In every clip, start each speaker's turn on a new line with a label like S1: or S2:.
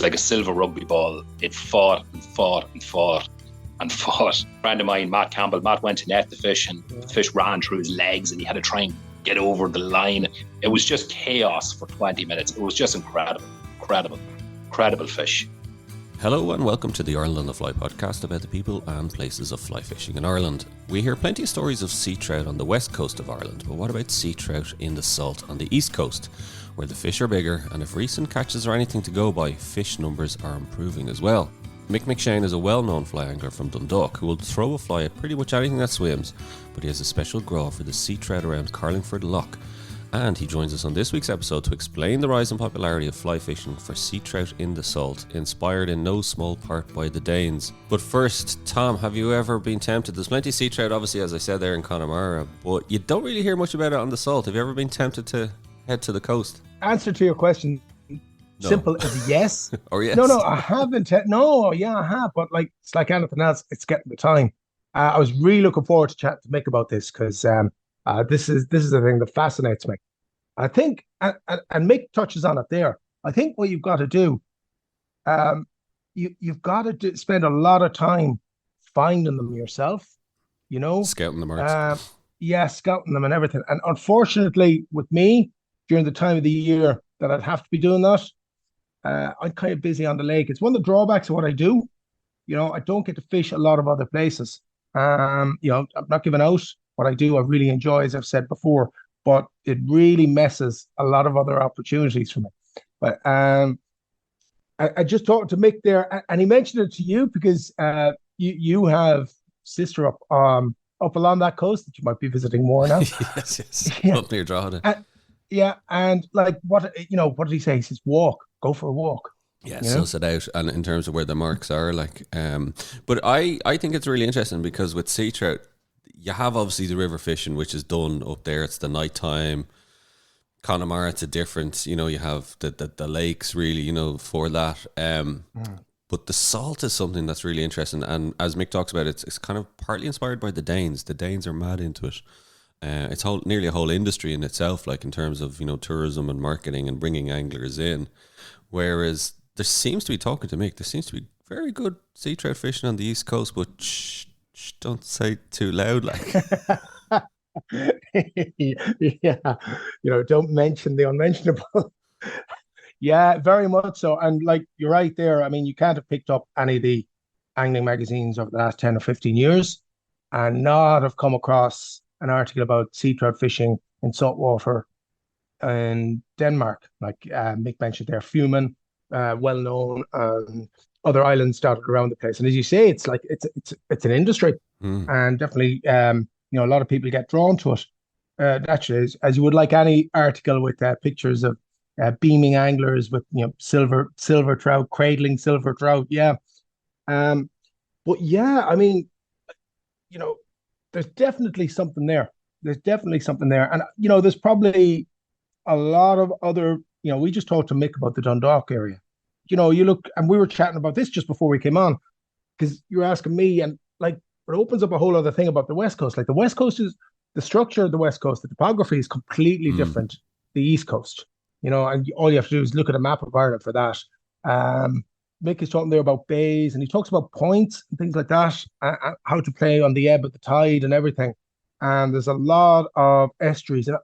S1: like a silver rugby ball. It fought and fought and fought and fought. A friend of mine, Matt Campbell, Matt went to net the fish and the fish ran through his legs and he had to try and get over the line. It was just chaos for 20 minutes. It was just incredible fish.
S2: Hello and welcome to the Ireland on the Fly podcast about the people and places of fly fishing in Ireland. We hear plenty of stories of sea trout on the west coast of Ireland, but what about sea trout in the salt on the east coast, where the fish are bigger, and if recent catches are anything to go by, fish numbers are improving as well. Mick McShane is a well-known fly angler from Dundalk who will throw a fly at pretty much anything that swims, but he has a special grow for the sea trout around Carlingford Lough. And he joins us on this week's episode to explain the rise in popularity of fly fishing for sea trout in the salt, inspired in no small part by the Danes. But first, Tom, have you ever been tempted? There's plenty of sea trout, obviously, as I said there in Connemara, but you don't really hear much about it on the salt. Have you ever been tempted to head to the coast?
S3: Answer to your question,
S2: No.
S3: simple as yes.
S2: Or yes?
S3: No, I haven't. I have, but it's like anything else, it's getting the time. I was really looking forward to chatting to Mick about this because this is the thing that fascinates me. I think, and Mick touches on it there. I think what you've got to do, you've got to spend a lot of time finding them yourself. You know,
S2: Scouting the marks.
S3: Scouting them and everything. And unfortunately, with me, during the time of the year that I'd have to be doing that, I'm kind of busy on the lake. It's one of the drawbacks of what I do. You know, I don't get to fish a lot of other places. I'm not giving out what I do. I really enjoy, as I've said before, but it really messes a lot of other opportunities for me. But I just talked to Mick there, and he mentioned it to you because you have sister up along that coast that you might be visiting more now.
S2: yes. Yeah. Up near Drogheda.
S3: And what did he say? He says, go for a walk.
S2: Yeah, suss it out, and in terms of where the marks are, but I think it's really interesting because with sea trout, you have obviously the river fishing, which is done up there. It's the nighttime. Connemara, it's a different, you have the lakes really, for that. But the salt is something that's really interesting, and as Mick talks about, it's kind of partly inspired by the Danes. The Danes are mad into it. It's nearly a whole industry in itself, in terms of tourism and marketing and bringing anglers in. Whereas there seems to be, talking to Mick, there seems to be very good sea trout fishing on the east coast, but don't say it too loud,
S3: Yeah, don't mention the unmentionable. Yeah, very much so. And you're right there. I mean, you can't have picked up any of the angling magazines over the last 10 or 15 years and not have come across an article about sea trout fishing in saltwater in Denmark. Mick mentioned there, Fumen, well known, other islands dotted around the place. And as you say, it's an industry, and definitely a lot of people get drawn to it. Naturally, as you would like any article with pictures of beaming anglers with silver trout, cradling silver trout. Yeah, but yeah, I mean, there's definitely something there. And there's probably a lot of other. We just talked to Mick about the Dundalk area. You look, and we were chatting about this just before we came on, because you were asking me, and it opens up a whole other thing about the West Coast. The West Coast is the structure of the West Coast, the topography is completely different. The East Coast, and all you have to do is look at a map of Ireland for that. Mick is talking there about bays, and he talks about points and things like that, how to play on the ebb of the tide and everything. And there's a lot of estuaries. And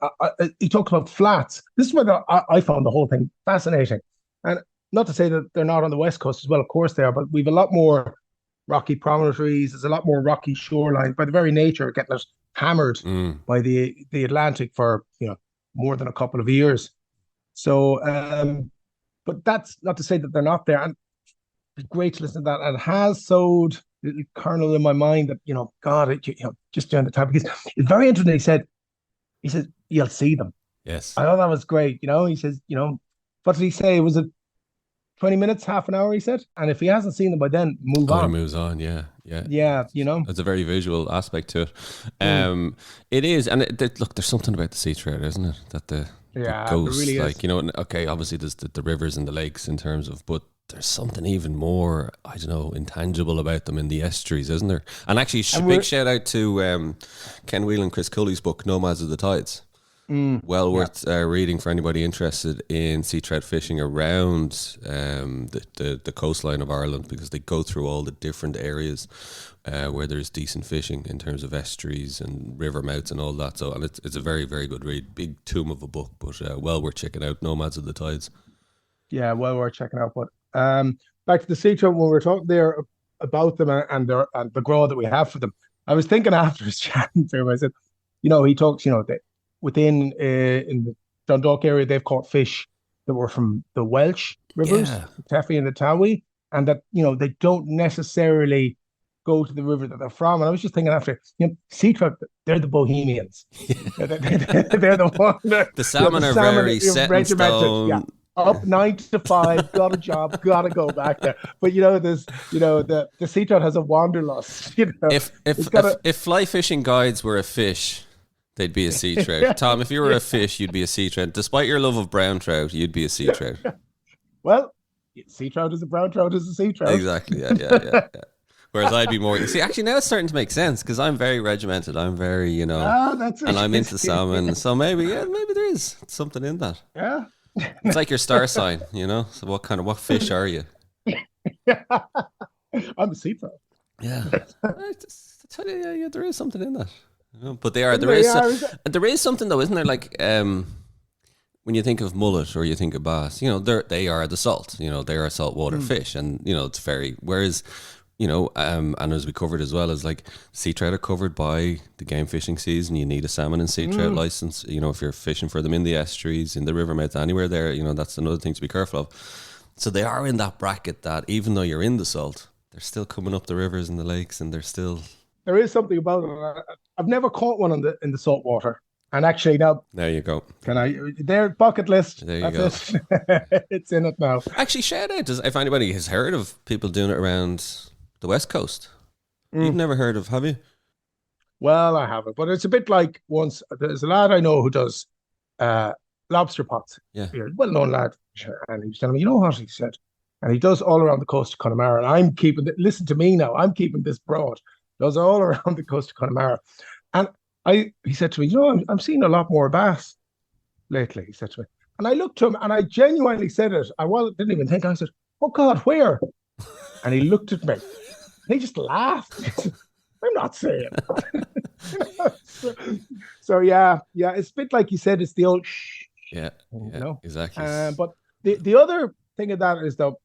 S3: he talks about flats. This is where I found the whole thing fascinating. And not to say that they're not on the West Coast as well, of course they are, but we've a lot more rocky promontories. There's a lot more rocky shoreline by the very nature of getting it hammered by the Atlantic for more than a couple of years. So, but that's not to say that they're not there. And it's great to listen to that. And it has sowed a little kernel in my mind that just during the time, because it's very interesting. He says you'll see them.
S2: Yes,
S3: I thought that was great. He says what did he say? Was it 20 minutes, half an hour, he said? And if he hasn't seen them by then, move on.
S2: He moves on, yeah.
S3: Yeah,
S2: There's a very visual aspect to it. It is, and look, there's something about the sea trout, isn't it? That the coast,
S3: really is.
S2: okay, obviously there's the rivers and the lakes in terms of, but there's something even more, I don't know, intangible about them in the estuaries, isn't there? And actually, big shout out to Ken Whelan and Chris Cully's book, Nomads of the Tides. Well worth reading for anybody interested in sea trout fishing around the coastline of Ireland, because they go through all the different areas where there's decent fishing in terms of estuaries and river mouths and all that. So, and it's a very, very good read. Big tomb of a book, but well worth checking out. Nomads of the Tides.
S3: Yeah, well worth checking out. But back to the sea trout, when we were talking there about them and the grow that we have for them, I was thinking after his chatting to him, I said, he talks, that within in the Dundalk area, they've caught fish that were from the Welsh rivers, the Teffy and the Towie, and that, they don't necessarily go to the river that they're from. And I was just thinking after, sea trout, they're the Bohemians. they're the one.
S2: The salmon are very set in stone.
S3: Yeah. Up 9 to 5, got a job, gotta go back there. But there's the sea trout has a wanderlust.
S2: If fly fishing guides were a fish, they'd be a sea trout. Tom, if you were a fish, you'd be a sea trout. Despite your love of brown trout, you'd be a sea trout.
S3: Well, sea trout is a brown trout is a sea trout.
S2: Exactly. Yeah. Whereas I'd be more. See, actually, now it's starting to make sense, because I'm very regimented. I'm very, and I'm into salmon. So maybe there is something in that.
S3: Yeah.
S2: It's like your star sign, So what fish are you?
S3: I'm a sea trout.
S2: Yeah. I tell you, there is something in that. But there is something though, isn't there? Like when you think of mullet or you think of bass, they are the salt. They are saltwater fish, and it's very. Whereas, and as we covered as well, as like sea trout are covered by the game fishing season. You need a salmon and sea trout license. If you're fishing for them in the estuaries, in the river mouth, anywhere there, that's another thing to be careful of. So they are in that bracket that even though you're in the salt, they're still coming up the rivers and the lakes, and they're still.
S3: There is something about it. I've never caught one in the salt water. And actually now,
S2: there you go.
S3: Their bucket list.
S2: There you go.
S3: It's in it now.
S2: Actually, shout out if anybody has heard of people doing it around the West Coast. You've never heard of, have you?
S3: Well, I haven't, but it's a bit like there's a lad I know who does lobster pots.
S2: Yeah.
S3: Well-known lad. And he was telling me, what he said? And he does all around the coast of Connemara. And listen to me now, I'm keeping this broad. Does all around the coast of Connemara. And he said to me, I'm seeing a lot more bass lately, he said to me. And I looked to him and I genuinely said it. Didn't even think. I said, oh God, where? And he looked at me. He just laughed. I'm not saying that. So yeah, it's a bit like you said, it's the old shh.
S2: Yeah, exactly.
S3: But the other thing of that is, though,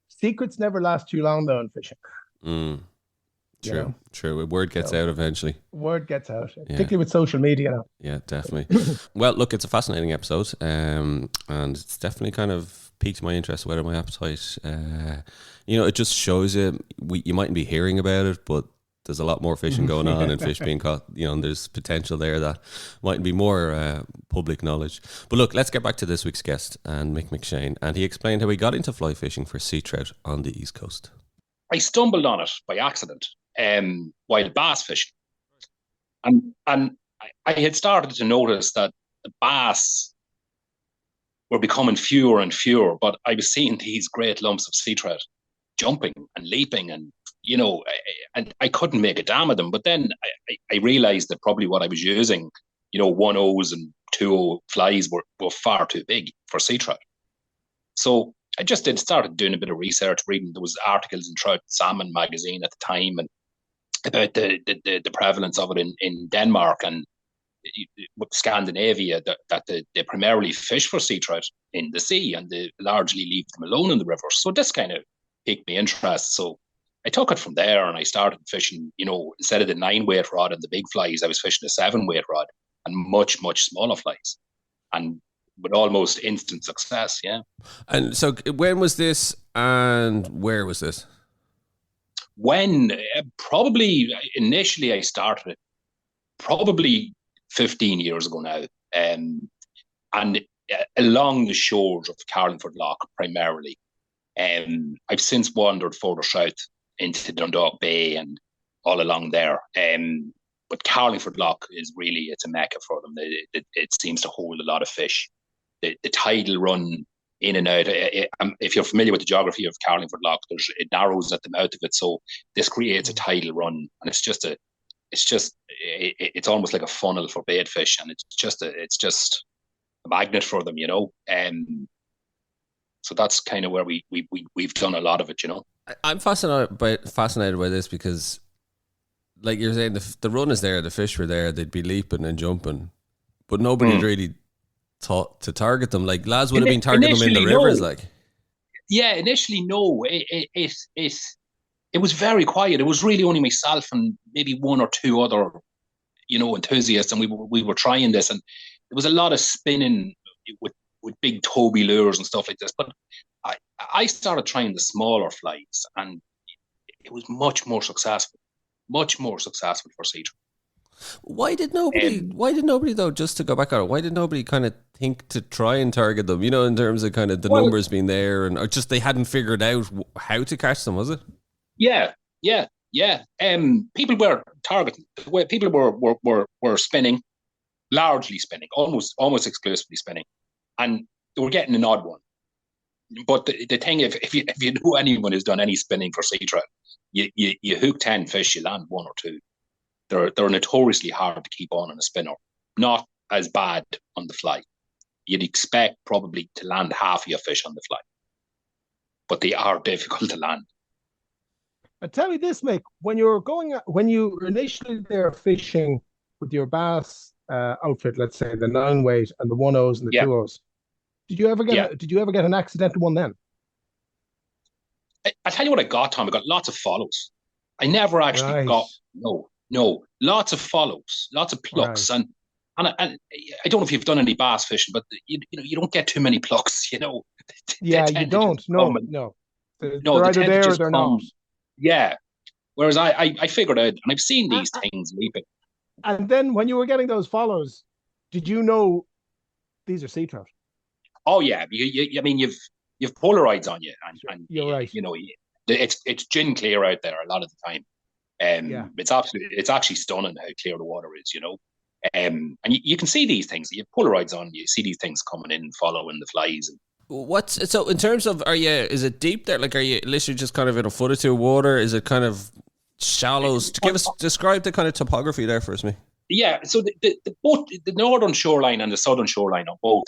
S3: secrets never last too long, though, in fishing.
S2: True. Word gets out eventually.
S3: Word gets out, particularly with social media now.
S2: Yeah, definitely. Well, look, it's a fascinating episode, and it's definitely kind of piqued my interest, whether my appetite. It just shows you mightn't be hearing about it, but there's a lot more fishing going on and fish being caught. And there's potential there that mightn't be more public knowledge. But look, let's get back to this week's guest, and Mick McShane, and he explained how he got into fly fishing for sea trout on the East Coast.
S1: I stumbled on it by accident while bass fishing, and I had started to notice that the bass were becoming fewer and fewer, but I was seeing these great lumps of sea trout jumping and leaping, and and I couldn't make a dam of them. But then I realized that probably what I was using, 1/0s and 2/0 flies were far too big for sea trout. So I just started doing a bit of research, reading. There was articles in Trout Salmon magazine at the time, and about the prevalence of it in Denmark and Scandinavia, that they primarily fish for sea trout in the sea, and they largely leave them alone in the river. So this kind of piqued my interest. So I took it from there, and I started fishing, instead of the 9-weight rod and the big flies, I was fishing a 7-weight rod and much, much smaller flies. And with almost instant success, yeah.
S2: And so when was this, and where was this?
S1: When probably initially I started it probably 15 years ago now, and along the shores of Carlingford Lough primarily. I've since wandered further south into Dundalk Bay and all along there. But Carlingford Lough is really, it's a mecca for them. It seems to hold a lot of fish. The tidal run in and out. If you're familiar with the geography of Carlingford Lough, it narrows at the mouth of it, so this creates a tidal run, and it's it's almost like a funnel for bait fish, and it's just a magnet for them, so that's kind of where we've done a lot of it,
S2: I'm fascinated by this because, like you're saying, the run is there, the fish were there, they'd be leaping and jumping, but nobody had really thought to target them. Like lads would have been targeting them in the rivers, like.
S1: Yeah, initially no. It was very quiet. It was really only myself and maybe one or two other, enthusiasts, and we were trying this, and there was a lot of spinning with big Toby lures and stuff like this. But I started trying the smaller flies, and it was much more successful for sea trout.
S2: Why did nobody though, just to go back on it, why did nobody kind of think to try and target them, in terms of kind of the numbers being there, and or just they hadn't figured out how to catch them, was it?
S1: Yeah. People were targeting. People were spinning, largely spinning, almost exclusively spinning, and they were getting an odd one. But the thing, if you know anyone who's done any spinning for sea trout, you hook 10 fish, you land 1 or 2. They're notoriously hard to keep on a spinner. Not as bad on the fly. You'd expect probably to land half of your fish on the fly, but they are difficult to land.
S3: And tell me this, Mick, when you were initially there fishing with your bass outfit, let's say the 9-weight and the 1/0s and the 2/0s, did you ever get an accidental one then?
S1: I tell you what I got, Tom. I got lots of follows. I never actually got lots of follows, lots of plucks, and I don't know if you've done any bass fishing, but you don't get too many plucks,
S3: Yeah, you don't. No. They're either there or they're not.
S1: Yeah. Whereas I figured out, and I've seen these things leaping.
S3: And then when you were getting those follows, did you know these are sea trout?
S1: Oh yeah, I mean you've Polaroids on you, and
S3: you're right.
S1: It's gin clear out there a lot of the time. It's actually stunning how clear the water is, and you can see these things. You have Polaroids on, you see these things coming in, following the flies.
S2: So in terms of, is it deep there? Like, are you literally just kind of in a foot or two of water? Is it kind of shallows? Describe the kind of topography there for us, me.
S1: Yeah, so both the northern shoreline and the southern shoreline are both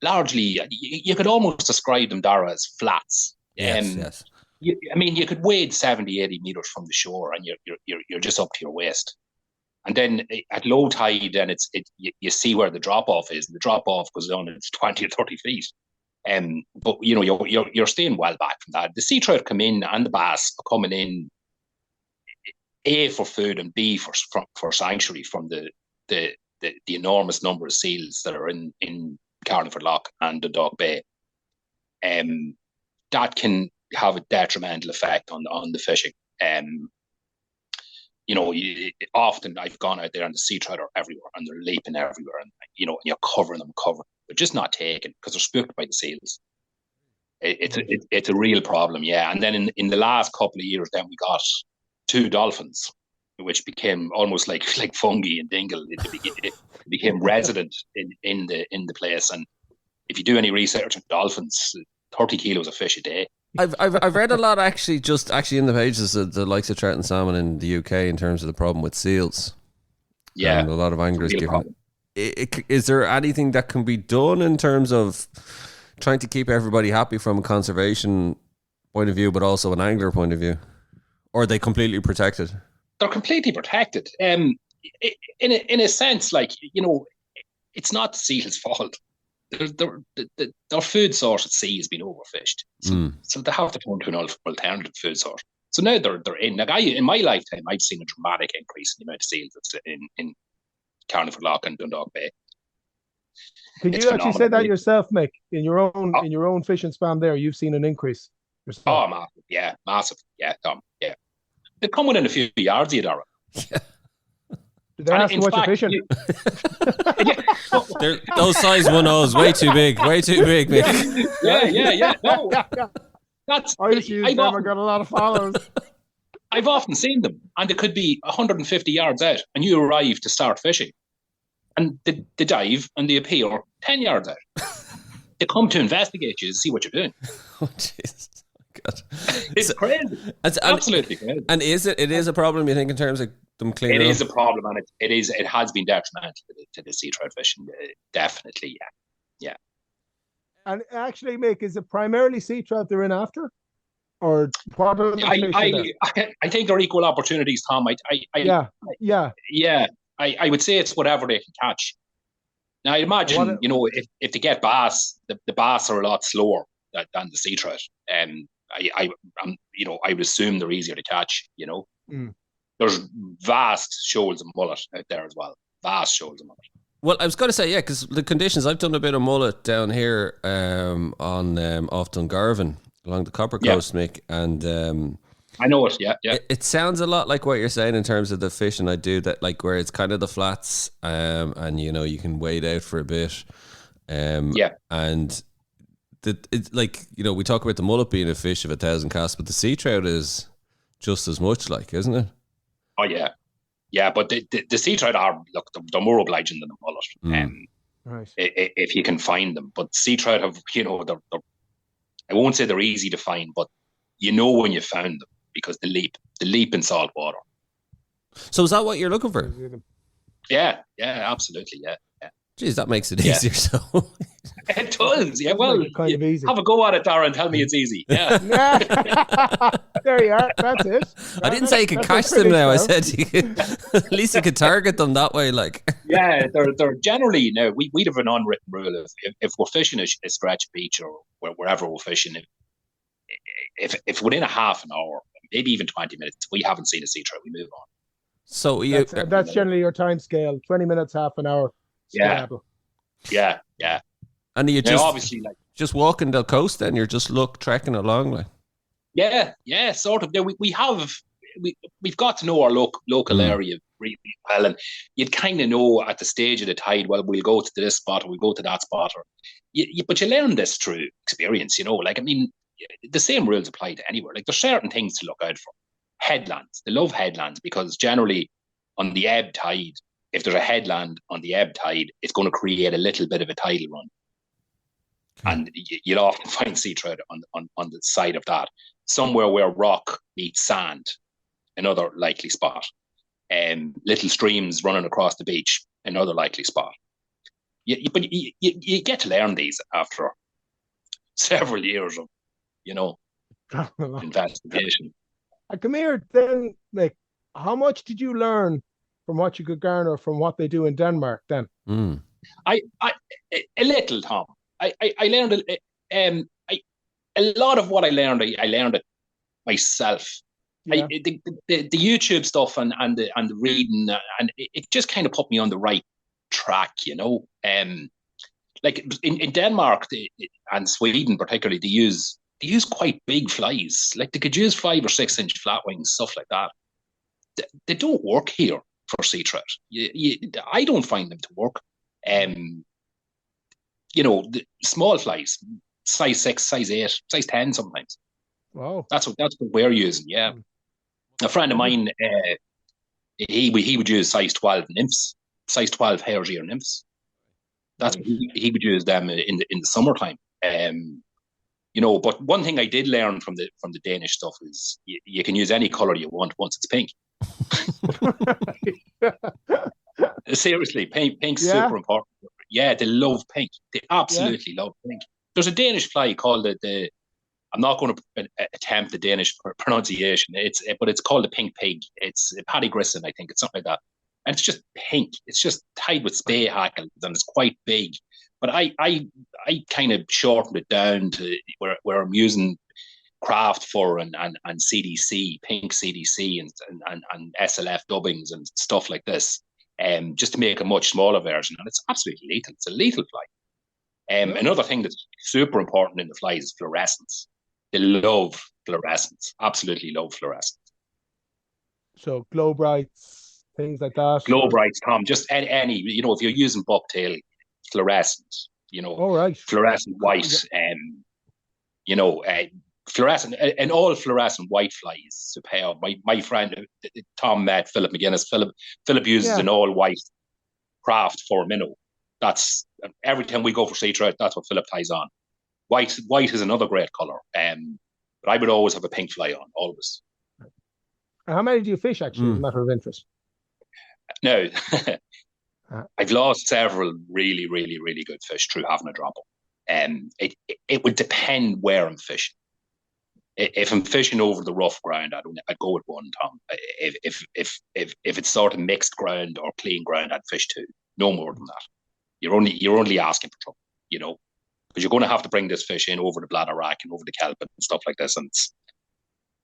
S1: largely, you could almost describe them, Dara, as flats.
S2: Yes.
S1: You could wade 70, 80 meters from the shore, and you're just up to your waist. And then at low tide, then you see where the drop off is, and the drop off goes down, and it's 20 or 30 feet. But you're staying well back from that. The sea trout come in, and the bass are coming in, A, for food, and B, for sanctuary from the enormous number of seals that are in Carlingford Lough and Dundalk Bay. That can have a detrimental effect on the fishing. Often I've gone out there and the sea trout are everywhere, and they're leaping everywhere, and you're covering them, but just not taken because they're spooked by the seals. It's a real problem, yeah. And then in the last couple of years, then we got 2 dolphins, which became almost like fungi in Dingle. It became resident in the place. And if you do any research on dolphins, 30 kilos of fish a day.
S2: I've read a lot actually in the pages of the likes of trout and salmon in the UK in terms of the problem with seals.
S1: Yeah,
S2: and a lot of anglers giving. Is there anything that can be done in terms of trying to keep everybody happy from a conservation point of view, but also an angler point of view, or are they completely protected?
S1: They're completely protected. In a sense, it's not the seal's fault. Their food source at sea has been overfished, so they have to turn to an alternative food source. So now they're in. In my lifetime, I've seen a dramatic increase in the amount of seals that's in Carlingford Lough and Dundalk Bay.
S3: Can you actually say that yourself, Mick? In your own fishing span, there, you've seen an increase yourself.
S1: Oh, massive, Tom, yeah. They come within a few yards of you, Dara.
S3: Yeah. Did they ask you what you're fishing?
S2: Those size 1/0s, way too big, Mick.
S1: Yeah. No, that's.
S3: I got a lot of follows.
S1: I've often seen them, and they could be 150 yards out, and you arrive to start fishing, and they dive and they appear 10 yards out. They come to investigate you to see what you're doing.
S2: Oh, jeez. God.
S1: It's crazy. It's absolutely crazy.
S2: And it is a problem, you think, in terms of them cleaner
S1: It is
S2: up?
S1: a problem, and it has been detrimental to the sea trout fishing. Definitely, yeah.
S3: And actually, Mick, is it primarily sea trout they're in after? Or what are the fish are there?
S1: I think they're equal opportunities, Tom.
S3: Yeah, yeah.
S1: Yeah, I would say it's whatever they can catch. Now, I imagine, if they get bass, the bass are a lot slower than the sea trout. I would assume they're easier to catch. There's vast shoals of mullet out there as well. Vast shoals of mullet.
S2: Well, I was going to say, yeah, because the conditions, I've done a bit of mullet down here on off Dungarvan along the Copper Coast, Mick, and
S1: I know it. Yeah.
S2: It sounds a lot like what you're saying in terms of the fishing I do, that like where it's kind of the flats, and you can wade out for a bit, and it's like we talk about the mullet being a fish of 1,000 casts, but the sea trout is just as much, like, isn't it?
S1: Oh yeah, but the sea trout are they're more obliging than the mullet,
S3: right.
S1: If you can find them. But sea trout have they're I won't say they're easy to find, but when you found them because the leap in salt water.
S2: So is that what you're looking for?
S1: Yeah, absolutely, yeah.
S2: Jeez, that makes it easier. So
S1: it does. Yeah, well,
S3: kind of easy.
S1: Have a go at it, Darren. Tell me it's easy. Yeah.
S3: There you are. That's it.
S2: I didn't say you could catch them now. I said at least you could target them that way. Like,
S1: yeah, they're generally we'd have an unwritten rule if we're fishing a stretch beach or wherever we're fishing, if within a half an hour, maybe even 20 minutes, we haven't seen a sea trout, we move on.
S2: So
S3: that's generally your time scale: 20 minutes, half an hour.
S1: Yeah.
S2: And you just
S1: obviously
S2: just walking the coast, then you're just trekking along, like.
S1: Yeah, sort of. We've got to know our local area really well, and you'd kind of know at the stage of the tide. Well, we'll go to this spot or we'll go to that spot, but you learn this through experience. The same rules apply to anywhere. Like, there's certain things to look out for. Headlands. They love headlands because generally on the ebb tide, if there's a headland on the ebb tide, it's going to create a little bit of a tidal run. And you'll often find sea trout on the side of that. Somewhere where rock meets sand, another likely spot. Little streams running across the beach, another likely spot. But you get to learn these after several years of, investigation.
S3: Come here then, Mick. How much did you learn from what you could garner from what they do in Denmark then?
S1: A little, Tom. I learned a lot of what I learned it myself. Yeah. The YouTube stuff and the reading, and it just kind of put me on the right track, like in Denmark and Sweden particularly, they use quite big flies. Like, they could use 5 or 6 inch flatwings, stuff like that. They don't work here for sea trout. I don't find them to work. The small flies, size 6, size 8, size 10 sometimes.
S3: Wow.
S1: That's what we're using, yeah. A friend of mine, he would use size 12 nymphs, size 12 hare's ear nymphs. That's what he would use them in the summertime. But one thing I did learn from the Danish stuff is you can use any color you want once it's pink. Seriously, pink's super important. Yeah, they love pink. They absolutely love pink. There's a Danish fly called the I'm not going to attempt the Danish pronunciation. But it's called the pink pig. It's Paddy Grissom, I think. It's something like that. And it's just pink. It's just tied with spay hackles, and it's quite big. But I kind of shortened it down to where I'm using craft fur and CDC, pink CDC and SLF dubbings and stuff like this, just to make a much smaller version. And it's absolutely lethal. It's a lethal fly. Another thing that's super important in the flies is fluorescence. They love fluorescence. Absolutely love fluorescence.
S3: So glow brights, things like that.
S1: Glow brights, Tom. Just any. If you're using bucktail, fluorescent.
S3: All right.
S1: Fluorescent white. Fluorescent and all fluorescent white flies. Superb. My friend Tom met Philip McGuinness. Philip uses an all white craft for minnow. That's every time we go for sea trout. That's what Philip ties on. White is another great color. But I would always have a pink fly on, always.
S3: How many do you fish, actually, as a matter of interest?
S1: Now,
S3: Uh,
S1: I've lost several really, really, really good fish through having a drop up. It would depend where I'm fishing. If I'm fishing over the rough ground, I'd go with one, Tom. If it's sort of mixed ground or clean ground, I'd fish two. No more than that. You're only asking for trouble, because you're going to have to bring this fish in over the bladder rack and over the kelp and stuff like this, and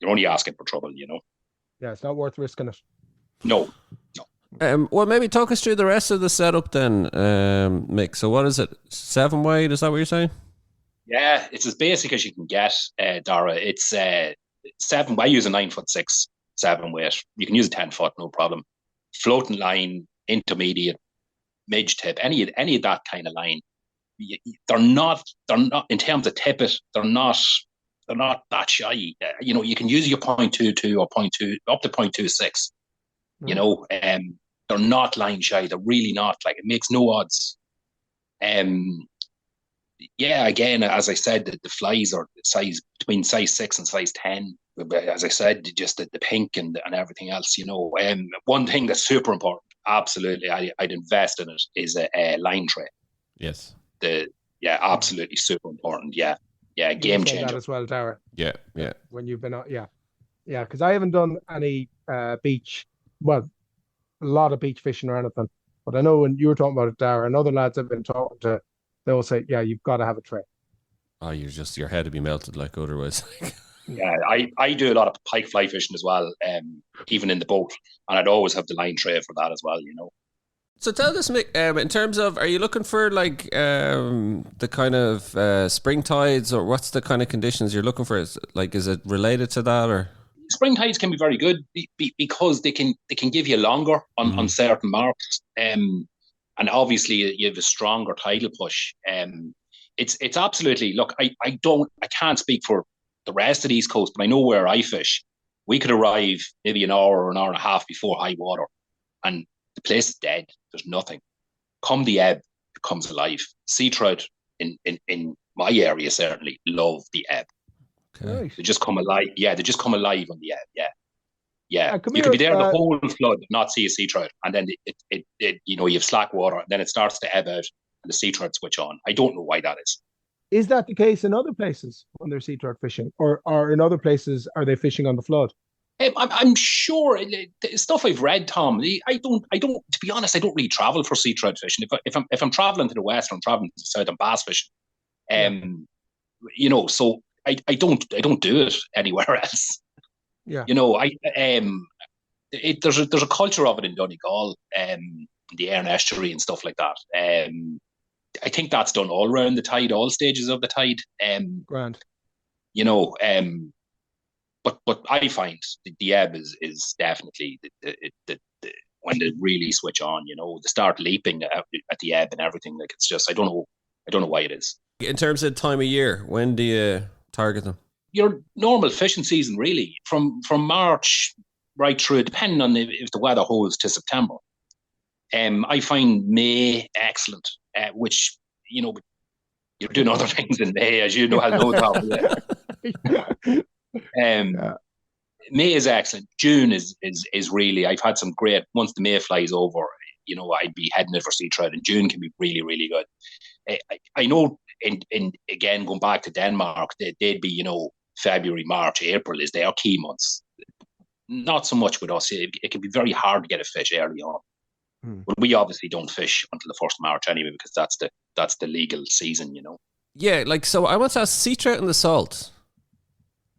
S1: you're only asking for trouble,
S3: Yeah, it's not worth risking it.
S1: No.
S2: Well, maybe talk us through the rest of the setup then, Mick. So what is it? 7 weight? Is that what you're saying?
S1: Yeah, it's as basic as you can get, Dara. It's 7. I use a 9'6" 7 weight. You can use a 10 foot, no problem. Floating line, intermediate, midge tip, any of that kind of line. They're not in terms of tippet. They're not that shy. You can use your 0.22 or 0.2 up to 0.26. They're not line shy. They're really not. Like, it makes no odds. Yeah, again, as I said, the flies are between size 6 and size 10. As I said, just the pink and everything else. One thing that's super important, absolutely, I'd invest in it, is a line tray.
S2: Yes.
S1: Absolutely super important. Yeah, game changer.
S3: That as well, Dara.
S2: Yeah.
S3: When you've been because I haven't done any beach. Well, a lot of beach fishing or anything. But I know when you were talking about it, Dara, and other lads I've been talking to, they'll say, yeah, you've got to have a tray.
S2: Oh, your head would be melted like otherwise.
S1: Yeah, I do a lot of pike fly fishing as well, even in the boat. And I'd always have the line tray for that as well,
S2: So tell us, Mick, in terms of, are you looking for like the kind of spring tides, or what's the kind of conditions you're looking for? Is it related to that, or?
S1: Spring tides can be very good because they can give you longer on certain marks, and obviously you have a stronger tidal push. It's absolutely, look, I can't speak for the rest of the East Coast, but I know where I fish. We could arrive maybe an hour or an hour and a half before high water, and the place is dead. There's nothing. Come the ebb, it comes alive. Sea trout in my area certainly love the ebb.
S2: Okay.
S1: They just come alive. Yeah, they just come alive on the ebb. Yeah. You
S3: Here,
S1: could be there the whole flood, not see a sea trout, and then you have slack water, and then it starts to ebb out, and the sea trout switch on. I don't know why that is.
S3: Is that the case in other places when they're sea trout fishing, or in other places are they fishing on the flood?
S1: I'm sure the stuff I've read, Tom. I don't. To be honest, I don't really travel for sea trout fishing. If I'm traveling to the west, or I'm traveling to the south, I'm bass fishing. So I don't do it anywhere else.
S3: Yeah.
S1: There's a culture of it in Donegal, the Erne estuary and stuff like that. I think that's done all around the tide, all stages of the tide.
S3: Grand.
S1: But I find the ebb is definitely the when they really switch on. They start leaping at the ebb and everything. Like, it's just, I don't know why it is.
S2: In terms of time of year, when do you target them?
S1: Your normal fishing season, really, from March right through, depending on if the weather holds, to September. I find May excellent, which you're doing other things in May, as you know. May is excellent. June is really. I've had some great. Once the May flies over, I'd be heading it for sea trout, and June can be really, really good. I know. In again, going back to Denmark, they'd be February, March, April is their key months. Not so much with us. It can be very hard to get a fish early on. But we obviously don't fish until the 1st of March anyway, because that's the legal season,
S2: Yeah, so I want to ask, sea trout in the salt.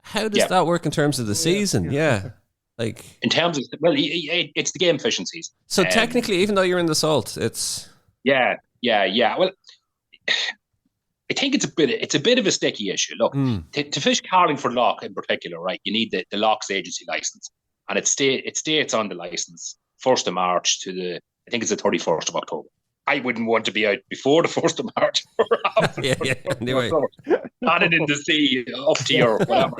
S2: How does that work in terms of the season? Yeah.
S1: In terms of, it's the game fishing season.
S2: So technically, even though you're in the salt, it's...
S1: Yeah. Well, I think it's a bit of a sticky issue. Look, to fish Carlingford Lough in particular, right? You need the Lough's agency license, and it states on the license 1st of March to I think it's the 31st of October. I wouldn't want to be out before the 1st of March or after.
S2: Anyway,
S1: not in the sea up to your whatever,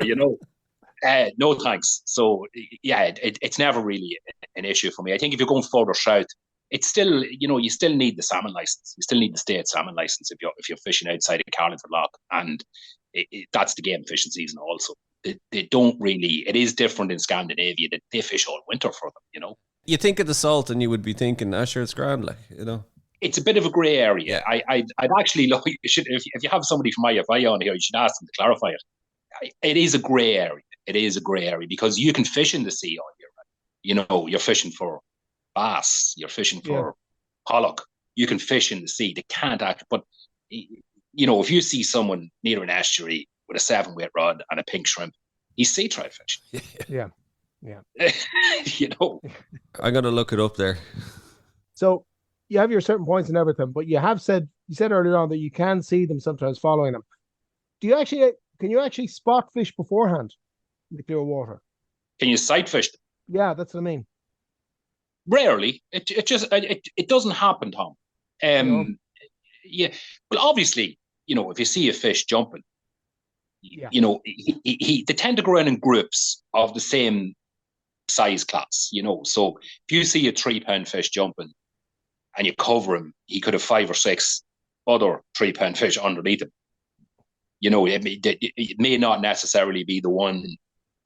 S1: no thanks. So it's never really an issue for me. I think if you're going further south, it's still, you still need the salmon license. You still need the state salmon license if you're fishing outside of Carlingford Lough, and that's the game fishing season also. They don't really. It is different in Scandinavia. That they fish all winter for them.
S2: You think of the salt and you would be thinking, sure, it's grand,
S1: It's a bit of a grey area.
S2: Yeah.
S1: I'd actually look. If you have somebody from IFI on here, you should ask them to clarify it. It is a grey area. It is a grey area because you can fish in the sea all year. You're fishing for bass. You're fishing for pollock. You can fish in the sea. They can't act. But if you see someone near an estuary with a 7-weight rod and a pink shrimp, he's sea trout fishing.
S3: Yeah.
S2: I'm gonna look it up there.
S3: So you have your certain points and everything, but you said earlier on that you can see them sometimes following them. Can you actually spot fish beforehand in the clear water?
S1: Can you sight fish them?
S3: Yeah, that's what I mean.
S1: Rarely. It doesn't happen, Tom. Yeah. Well, obviously, if you see a fish jumping, they tend to go in groups of the same size class, So if you see a 3-pound fish jumping and you cover him, he could have 5 or 6 other 3-pound fish underneath him. It may not necessarily be the one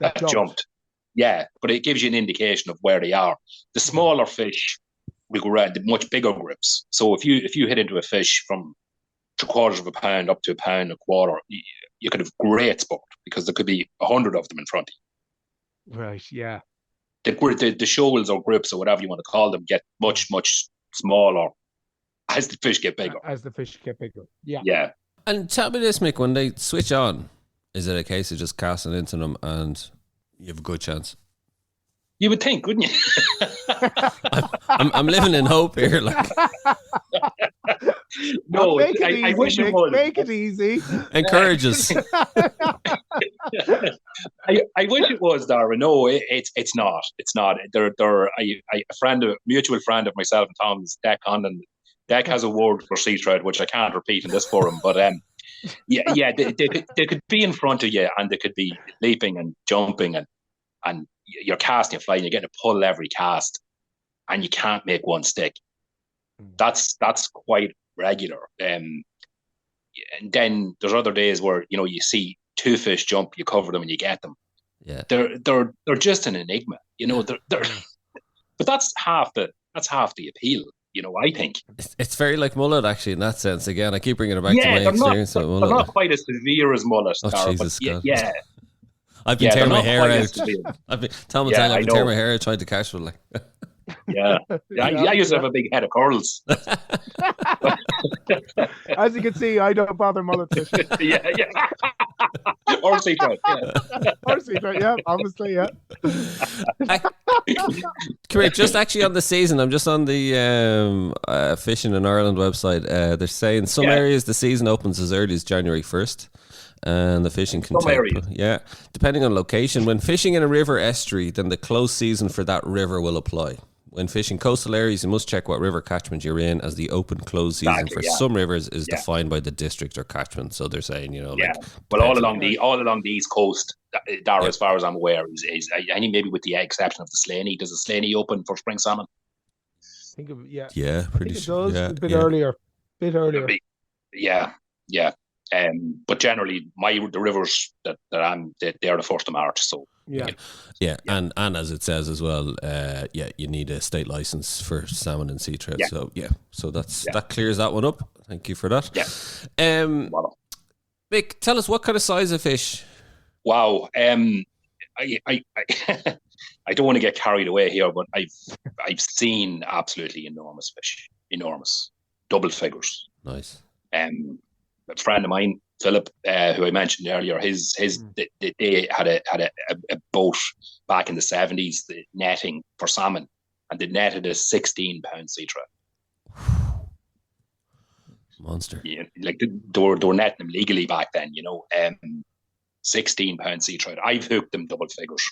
S1: that jumped. Yeah, but it gives you an indication of where they are. The smaller fish will go around the much bigger groups. So if you hit into a fish from 3/4 of a pound up to a pound and a quarter, you could have great sport because there could be 100 of them in front of
S3: you. Right, yeah.
S1: The shoals or groups or whatever you want to call them get much, much smaller as the fish get bigger.
S3: Yeah.
S1: Yeah.
S2: And tell me this, Mick, when they switch on, is it a case of just casting into them and you have a good chance?
S1: You would think, wouldn't you?
S2: I'm living in hope here.
S1: No, I wish it was.
S3: Make it easy.
S2: Encourages.
S1: I wish it was, Darren. No, it's not. It's not. A mutual friend of myself and Tom's, Deck Condon. Deck has a word for sea trout, which I can't repeat in this forum, but they could be in front of you and they could be leaping and jumping and you're casting a fly and you're getting a pull every cast and you can't make one stick. That's quite regular. And then there's other days where you see 2 fish jump, you cover them and you get them.
S2: Yeah,
S1: they're just an enigma. But that's half the appeal. I think
S2: it's very like mullet actually in that sense. Again, I keep bringing it back to my experience with mullet.
S1: They're not quite as severe as mullet.
S2: Oh, Jesus God.
S1: Yeah.
S2: I've been tearing my hair out. I've been tearing my hair out trying to catch one.
S1: Yeah. I used to have a big head of curls.
S3: As you can see, I don't bother mullet fishing.
S1: Yeah. Or sea trout.
S3: Or sea trout, yeah, obviously, yeah.
S2: Correct. Just actually on the season, I'm just on the Fishing in Ireland website. They're saying some areas the season opens as early as January 1st. And the fishing can take, depending on location. When fishing in a river estuary, then the close season for that river will apply. When fishing coastal areas, you must check what river catchment you're in, as the open-close season for some rivers is defined by the district or catchment. So they're saying,
S1: well, all along the East Coast, Dara, as far as I'm aware, is I think maybe with the exception of the Slaney. Does the Slaney open for spring salmon?
S2: Pretty sure.
S3: A bit earlier.
S1: Yeah. But generally, the rivers that they're the 1st of March. So
S2: and as it says as well, you need a state license for salmon and sea trout. So that clears that one up. Thank you for that. Mick, tell us what kind of size of fish.
S1: Wow. I don't want to get carried away here, but I've seen absolutely enormous fish, enormous double figures.
S2: Nice.
S1: A friend of mine, Philip, who I mentioned earlier, they had a boat back in the 70s, netting for salmon, and they netted a 16-pound sea trout.
S2: Monster.
S1: Yeah, like they were netting them legally back then, 16-pound sea trout. I've hooked them double figures.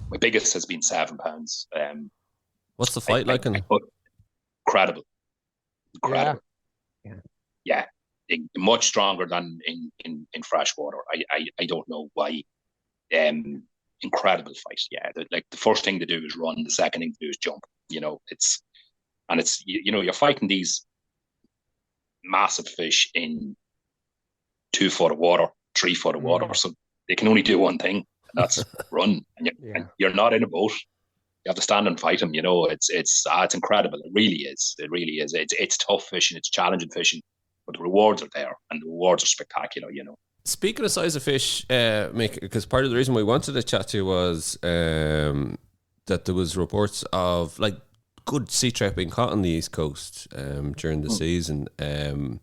S1: My biggest has been 7 pounds.
S2: What's the fight like?
S1: Incredible.
S3: Yeah.
S1: Much stronger than in fresh water. I don't know why. Incredible fight. Yeah, the first thing to do is run. The second thing to do is jump. You're fighting these massive fish in 2 foot of water, 3 foot of water. So they can only do one thing, and that's run. And you're not in a boat. You have to stand and fight them. It's incredible. It really is. It really is. It's tough fishing. It's challenging fishing, but the rewards are there, and the rewards are spectacular.
S2: Speaking of size of fish, Mick, because part of the reason we wanted to chat to you was that there was reports of like good sea trout being caught on the East Coast during the season.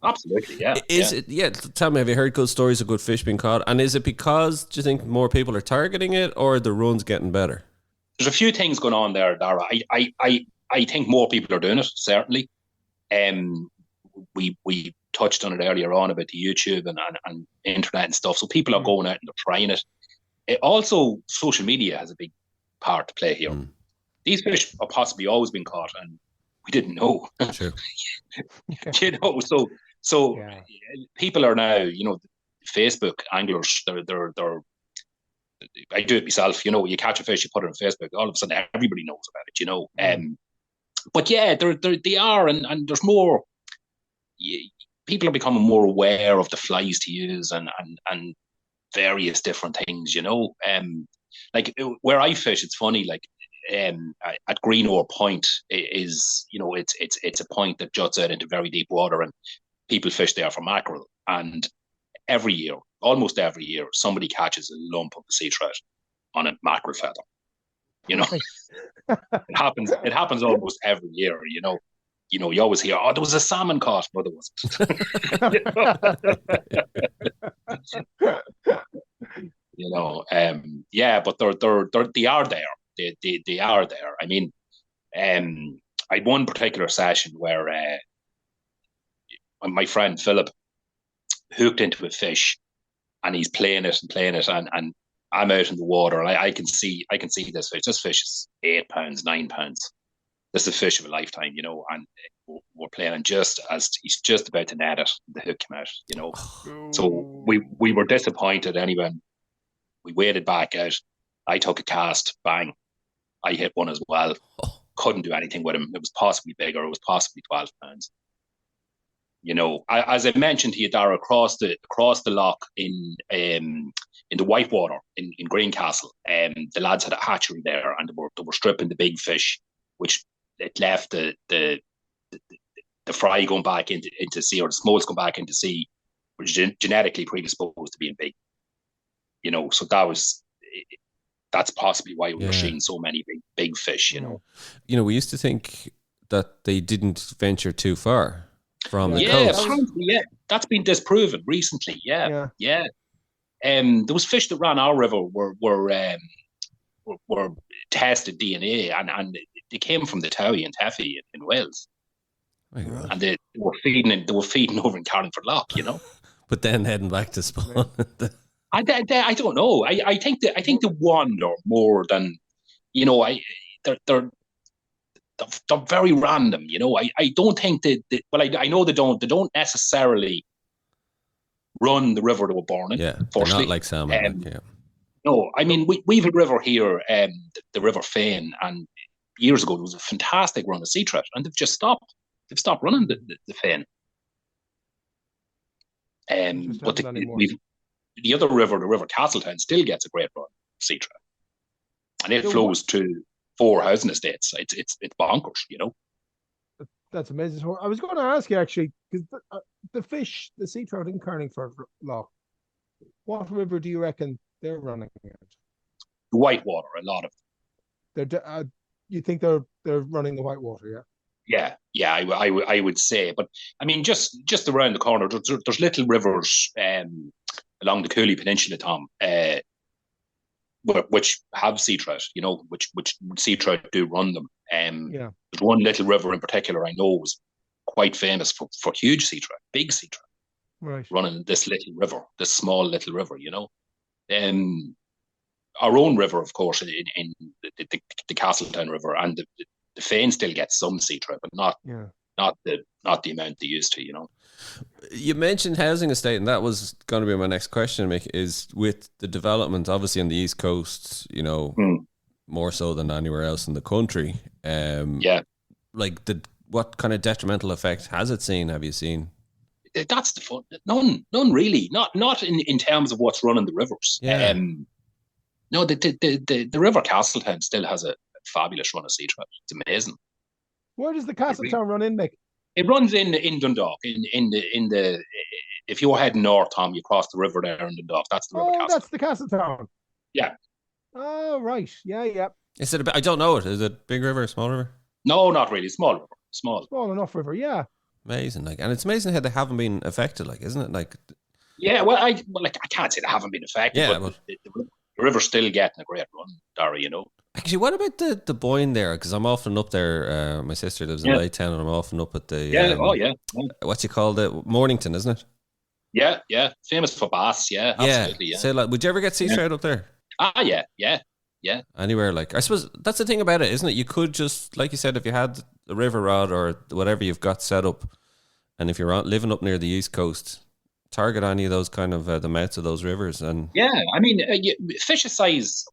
S1: Absolutely, yeah.
S2: Is it? Yeah, tell me, have you heard good stories of good fish being caught? And is it because, do you think, more people are targeting it, or are the runs getting better?
S1: There's a few things going on there, Dara. I think more people are doing it, certainly. We touched on it earlier on about the YouTube and internet and stuff. So people are going out and they're trying it. Also, social media has a big part to play here. These fish are possibly always been caught, and we didn't know.
S2: Sure.
S1: So people are now, Facebook anglers. They're. I do it myself. You catch a fish, you put it on Facebook. All of a sudden, everybody knows about it. But yeah, they are, and there's more. People are becoming more aware of the flies to use and various different things. Like where I fish, it's funny. Like at Greenore Point is, it's a point that juts out into very deep water, and people fish there for mackerel. And every year, almost every year, somebody catches a lump of the sea trout on a mackerel feather. It happens almost every year. You always hear, "Oh, there was a salmon caught," but there wasn't. Yeah, but they are there. They are there. I mean, I had one particular session where my friend Philip hooked into a fish, and he's playing it, and I'm out in the water, and I can see this fish. This fish is 8 pounds, 9 pounds. This is a fish of a lifetime, and we're playing, and just as he's just about to net it, the hook came out, So we were disappointed anyway. We waded back out. I took a cast, bang. I hit one as well. Couldn't do anything with him. It was possibly bigger. It was possibly 12 pounds. As I mentioned to you, Dara, across the loch in the Whitewater in Greencastle, the lads had a hatchery there, and they were stripping the big fish, which it left the fry going back into sea, or the smolts going back into sea, which is genetically predisposed to being big. So that's possibly why we're seeing so many big fish.
S2: We used to think that they didn't venture too far from the
S1: coast. Apparently, that's been disproven recently. Yeah. There was fish that ran our river were tested DNA, and they came from the Towie and Teffy in Wales. And they were feeding over in Carlingford Lough,
S2: But then heading back to spawn.
S1: I don't know. I think they wander more than, they're very random. I don't think I know they don't necessarily run the river they were born in.
S2: Yeah, they're not like salmon.
S1: No, I mean we've a river here, the River Fane, and years ago there was a fantastic run of sea trout, and they've just stopped. They've stopped running the Fane. But the other river, the River Castletown, still gets a great run of sea trout, and it flows through 4 housing estates. It's bonkers,
S3: That's amazing. So I was going to ask you actually, because the sea trout in Carlingford Lough, what river do you reckon they're running at?
S1: The Whitewater, a lot of
S3: them. You think they're running the Whitewater,
S1: yeah? Yeah, I would say, but I mean, just around the corner, there's little rivers along the Cooley Peninsula, Tom, which have sea trout, which sea trout do run them. There's one little river in particular I know was quite famous for huge sea trout, big sea trout,
S3: right,
S1: running this small little river, Our own river, of course, in the Castletown River, and the Fane still gets some sea trout, but not the amount they used to,
S2: You mentioned housing estate, and that was going to be my next question, Mick, is with the development, obviously on the East Coast, more so than anywhere else in the country. Like, what kind of detrimental effect has it seen? Have you seen?
S1: That's the fun. None really. Not in terms of what's running the rivers.
S2: Yeah.
S1: No, the River Castletown still has a fabulous run of sea trout. It's amazing.
S3: Where does the Castletown run in, Mick?
S1: It runs in Dundalk. In the if you're heading north, Tom, you cross the river there in Dundalk. That's the river.
S3: Oh, that's the Castletown.
S1: Yeah.
S3: Oh, right. Yeah.
S2: Is it? I don't know it. Is it big river, small river?
S1: No, not really. Small river.
S3: Small enough river. Yeah.
S2: Amazing, and it's amazing how they haven't been affected, isn't it?
S1: Yeah, well, I can't say they haven't been affected, but the river's still getting a great run, Dara,
S2: Actually, what about the Boyne there? Because I'm often up there. My sister lives in Laytown, and I'm often up at the what's you call it, Mornington, isn't it?
S1: Yeah, famous for bass. Yeah, absolutely. Yeah.
S2: So, would you ever get sea trout up there?
S1: Ah, yeah.
S2: Anywhere, I suppose that's the thing about it, isn't it? You could just, like you said, if you had the river rod or whatever you've got set up, and if you're living up near the east coast, target any of those kind of the mouths of those rivers. And
S1: I mean, fish a size,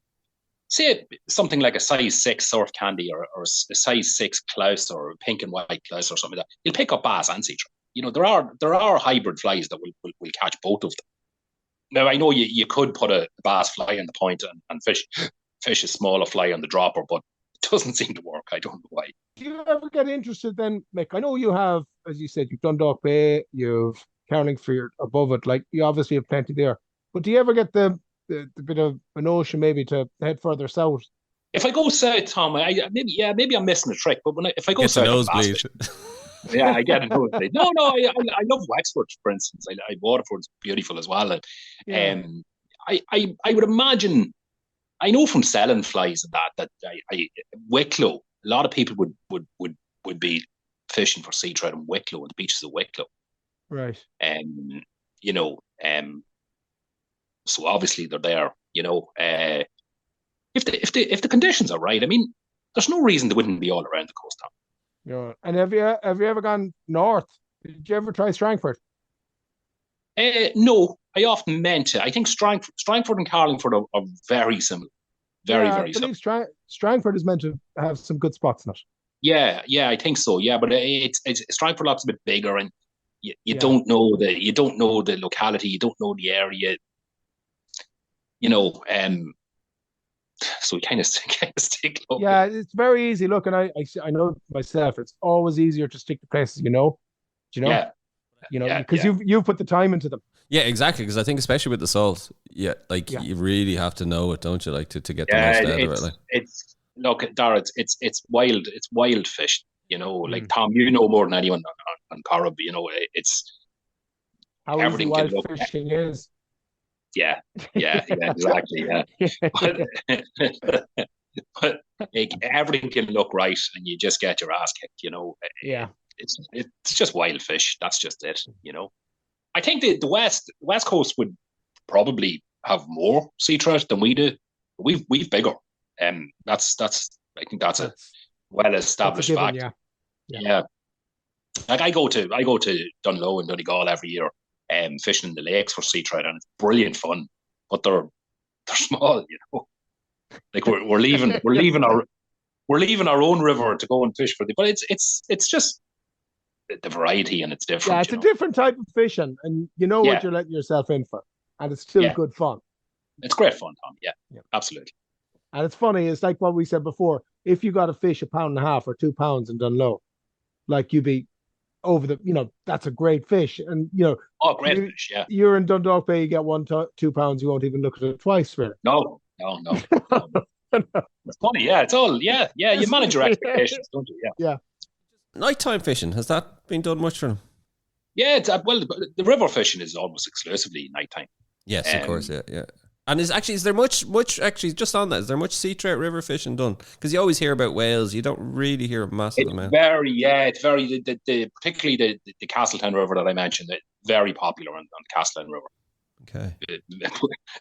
S1: say something like a size 6 surf candy or a size 6 clouse or a pink and white clouse or something like that. You'll pick up bass and sea trout. There are hybrid flies that will catch both of them. Now, I know you could put a bass fly on the point and fish a smaller fly on the dropper, but it doesn't seem to work. I don't know why.
S3: Do you ever get interested then, Mick? I know you have, as you said, you've Dundalk Bay, you've Carlingford above it. You obviously have plenty there. But do you ever get the bit of a notion maybe to head further south?
S1: If I go south, Tom, maybe I'm missing a trick. But if I go south,
S2: nosebleed.
S1: Yeah, I get a nosebleed. No, I love Wexford, for instance. Waterford's beautiful as well. I would imagine. I know from selling flies and that Wicklow. A lot of people would be fishing for sea trout in Wicklow and the beaches of Wicklow.
S3: Right.
S1: So obviously they're there. If the conditions are right, I mean, there's no reason they wouldn't be all around the coast town.
S3: Yeah. And have you ever gone north? Did you ever try Strangford?
S1: No, I often meant to. I think Strangford and Carlingford are very similar. Very similar.
S3: Strangford is meant to have some good spots in it.
S1: Yeah, I think so. Yeah, but it's Strangford Lought's a bit bigger, and you don't know the locality, you don't know the area. So we kind of stick local.
S3: Yeah, it's very easy. Look, and I know myself, it's always easier to stick to places you know.
S1: Yeah.
S3: Because you've put the time into them.
S2: Yeah, exactly. Because I think especially with the salt, you really have to know it, don't you? To get the most out of it.
S1: Look, Dara, it's wild fish. Tom, you know more than anyone on Corrib. It's
S3: how everything wild fishing is.
S1: Yeah, exactly. Yeah, but everything can look right, and you just get your ass kicked.
S3: Yeah.
S1: It's just wild fish. That's just it. I think the west coast would probably have more sea trout than we do. We've bigger. I think that's a well established fact. Yeah. Like I go to Dunlow and Donegal every year, fishing in the lakes for sea trout, and it's brilliant fun. But they're small. Like we're leaving our own river to go and fish for them. But it's just the variety, and it's different.
S3: Yeah, it's a different type of fishing, and what you're letting yourself in for, and it's still good fun.
S1: It's great fun, Tom. Yeah, absolutely.
S3: And it's funny. It's like what we said before. If you got a fish 1.5 pounds or 2 pounds in Dunlow, you'd be over the. That's a great fish, and
S1: great fish. Yeah,
S3: you're in Dundalk Bay. You get 1 to 2 pounds. You won't even look at it twice, really.
S1: No. It's funny. Yeah, it's all. Yeah. You manage your expectations, don't you?
S3: Yeah.
S2: Nighttime fishing, has that been done much for them?
S1: Yeah, the river fishing is almost exclusively nighttime.
S2: Yes, of course, yeah. And is there much actually, just on that, is there much sea trout river fishing done? Because you always hear about whales, you don't really hear a massive amount.
S1: It's very, particularly the Castletown River that I mentioned, very popular on the Castletown River.
S2: Okay.
S1: A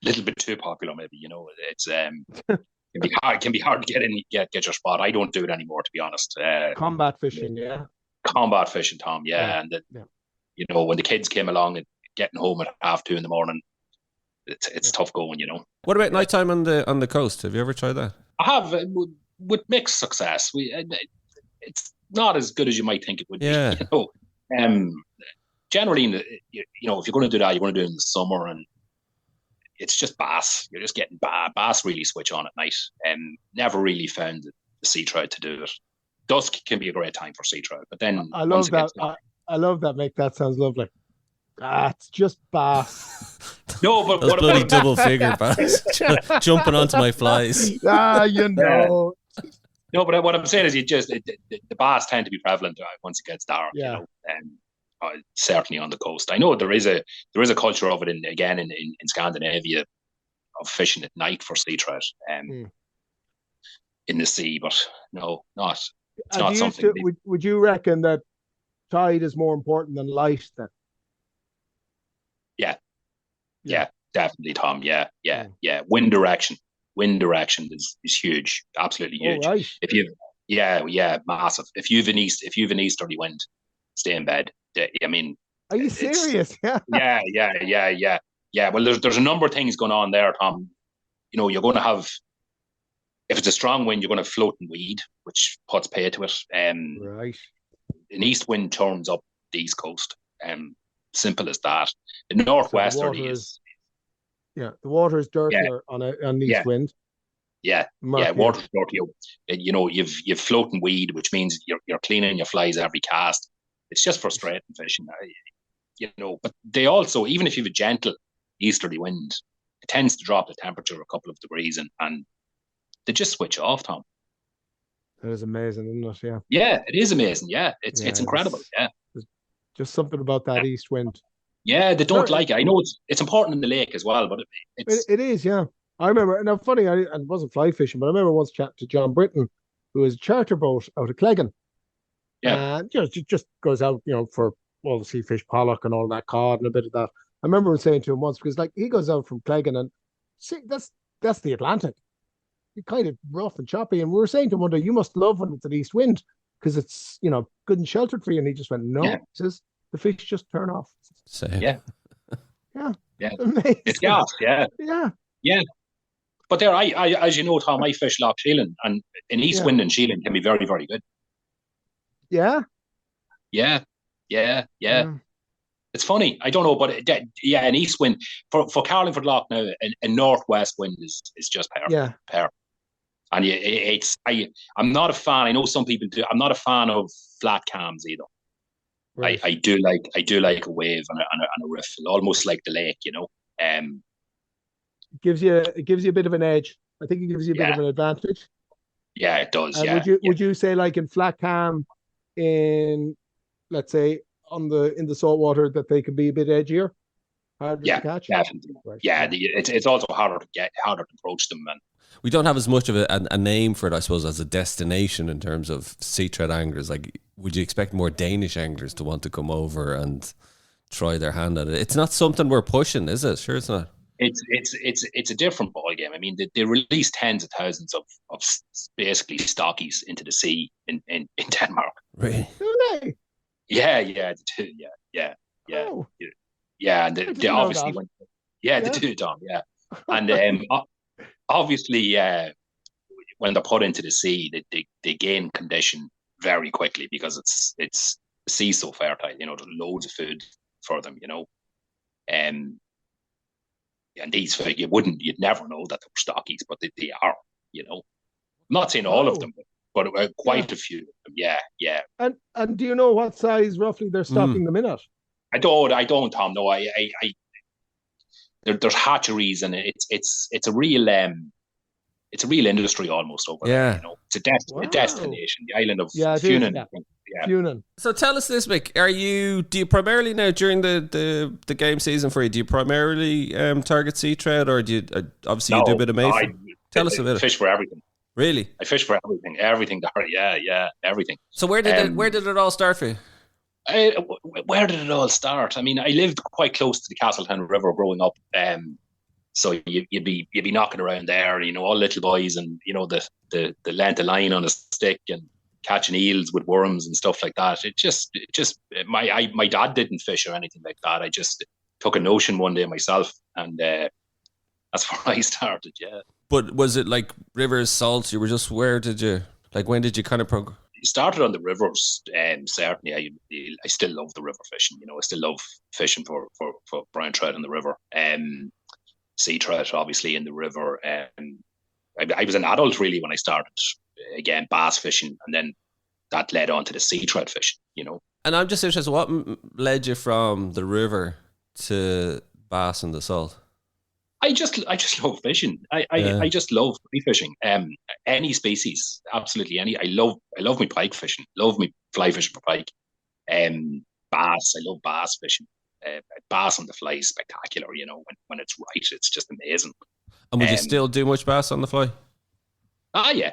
S1: little bit too popular, maybe, it's can be hard to get your spot. I don't do it anymore, to be honest.
S3: Combat fishing, yeah.
S1: Combat fishing, Tom, yeah. And when the kids came along and getting home at 2:30 in the morning, it's tough going,
S2: What about nighttime on the coast? Have you ever tried that?
S1: I have, with mixed success. It's not as good as you might think it would be. Generally, if you're going to do that, you're going to do it in the summer, and it's just bass. You're just getting bass really switch on at night. Never really found sea trout to do it. Dusk can be a great time for sea trout, but then
S3: I love that. I love that, Mick. That sounds lovely. It's just bass.
S1: No, but
S2: those
S1: what
S2: bloody
S1: about
S2: double figure bass jumping onto my flies.
S3: You know.
S1: No, but what I'm saying is, the bass tend to be prevalent once it gets dark.
S3: Yeah.
S1: You know, and certainly on the coast. I know there is a culture of it in Scandinavia of fishing at night for sea trout in the sea, but no, not. It's not something.
S3: Would you reckon that tide is more important than light then?
S1: Yeah, definitely, Tom. Yeah. Wind direction is huge, absolutely huge.
S3: Right.
S1: If you, massive. If you've an easterly wind, stay in bed. I mean,
S3: are you serious?
S1: Yeah. Well, there's a number of things going on there, Tom. You know, you're going to have, if it's a strong wind, you're going to float and weed, which puts pay to it.
S3: Right.
S1: An east wind turns up the east coast. Simple as that. The northwesterly is.
S3: Yeah, the water is dirtier on east wind.
S1: Yeah, water's dirty. You know, you've floating weed, which means you're cleaning your flies every cast. It's just frustrating fishing, you know. But they also, even if you have a gentle easterly wind, it tends to drop the temperature a couple of degrees, and they just switch off, Tom.
S3: That is amazing, isn't it? Yeah.
S1: Yeah, it is amazing. Yeah, it's incredible. Yeah,
S3: there's just something about that east wind.
S1: Yeah, they don't like it. I know it's important in the lake as well, but
S3: it is. Yeah, I remember. Now, funny, I wasn't fly fishing, but I remember once chatting to John Britton, who was a charter boat out of Cleggan.
S1: Yeah,
S3: just goes out, you know, for all the sea fish, pollock and all that, cod and a bit of that. I remember him saying to him once, because like he goes out from Cleggan and see that's the Atlantic. It's kind of rough and choppy, and we were saying to him one day, you must love when it's an east wind because it's, you know, good and sheltered for you. And he just went, no, he says the fish just turn off.
S2: Same.
S1: Yeah.
S3: Amazing.
S1: It's gas. Yeah. But there, I as you know, Tom, I fish Lough Sheelan, and an east wind in Sheelan can be very, very good.
S3: Yeah.
S1: It's funny. I don't know, but an east wind for Carlingford Lough now, a northwest wind is just perfect.
S3: Yeah.
S1: Perfect. And I'm not a fan. I know some people do. I'm not a fan of flat cams either. Right. I do like a wave and a riffle, almost like the lake, you know.
S3: It gives you a bit of an edge. I think it gives you a bit of an advantage.
S1: Yeah, it does.
S3: And would you say, like in flat cam, in let's say in the salt water, that they can be a bit edgier? Harder to catch?
S1: Definitely. Right. Yeah, it's also harder to approach them, and
S2: we don't have as much of a name for it, I suppose, as a destination in terms of sea trout anglers. Like, would you expect more Danish anglers to want to come over and try their hand at it? It's not something we're pushing, is it? Sure, it's not.
S1: It's a different ball game. I mean, they release tens of thousands of basically stockies into the sea in Denmark.
S2: Really?
S3: Do they?
S1: Yeah, they do. Yeah.
S3: Oh.
S1: Yeah, and they obviously went. Yeah, they do, Tom. Yeah, and obviously, when they're put into the sea, they gain condition very quickly because the sea's so fertile. You know, there's loads of food for them. You know, and these you'd never know that they were stockies, but they are. You know, I'm not saying all of them, but quite a few of them. Yeah.
S3: And do you know what size roughly they're stocking them in at?
S1: I don't, Tom. No, there's hatcheries, and it's a real industry almost over there. You know, it's a destination, the island of Funen.
S3: Funen.
S2: So tell us this, Mick. Do you primarily now during the game season for you? Do you primarily target sea trout, or do you obviously you do a bit of mayfish? Tell us a bit.
S1: I fish for everything.
S2: Really?
S1: I fish for everything. Yeah, everything.
S2: So where did it all start for you?
S1: Where did it all start? I mean, I lived quite close to the Castletown River growing up, so you'd be knocking around there, you know, all little boys, and you know the length of line on a stick and catching eels with worms and stuff like that. My dad didn't fish or anything like that. I just took a notion one day myself, and that's where I started. Yeah.
S2: But was it like rivers, salts? You were just when did you kind of
S1: started on the rivers, certainly. I still love the river fishing. You know, I still love fishing for brown trout in the river. Sea trout, obviously, in the river. I was an adult really when I started again, bass fishing, and then that led on to the sea trout fishing,
S2: And I'm just interested, what led you from the river to bass and the salt?
S1: I just love fishing. I just love fly fishing. Any species, absolutely any. I love me pike fishing. Love me fly fishing for pike. Bass. I love bass fishing. Bass on the fly is spectacular. When it's right, it's just amazing.
S2: And would you still do much bass on the fly?
S1: Yeah.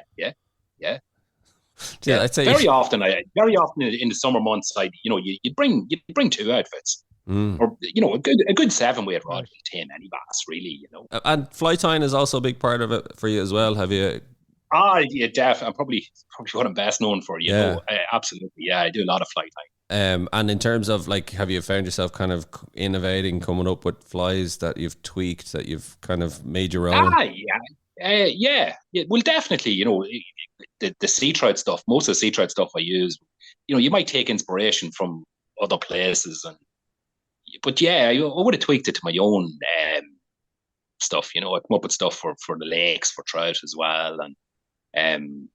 S2: I'd say
S1: very often in the summer months, you bring two outfits. Or a good 7-weight rod will tame any bass, really.
S2: And fly tying is also a big part of it for you as well. Have you?
S1: Yeah, definitely. I'm probably what I'm best known for. Absolutely. Yeah, I do a lot of fly tying.
S2: And in terms of have you found yourself kind of innovating, coming up with flies that you've tweaked, that you've kind of made your own?
S1: Yeah. Well, definitely. The sea trout stuff. Most of the sea trout stuff I use, you might take inspiration from other places but yeah, I would have tweaked it to my own stuff. I come up with stuff for the lakes, for trout as well, and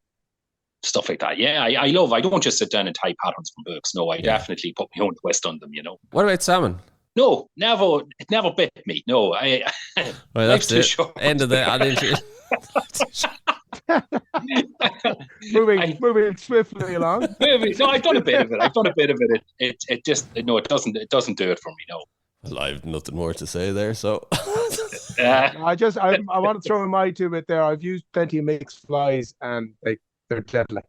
S1: stuff like that. Yeah, I love. I don't just sit down and type patterns from books. No, I definitely put my own twist on them.
S2: What about salmon?
S1: No, never. It never bit me. No,
S2: Well, that's it. Short. End of the.
S3: moving swiftly along.
S1: No, I've done a bit of it. It just it doesn't do it for me. No.
S2: Well, I have nothing more to say there. So
S3: I want to throw in my 2 bit there. I've used plenty of mixed flies, and they're deadly.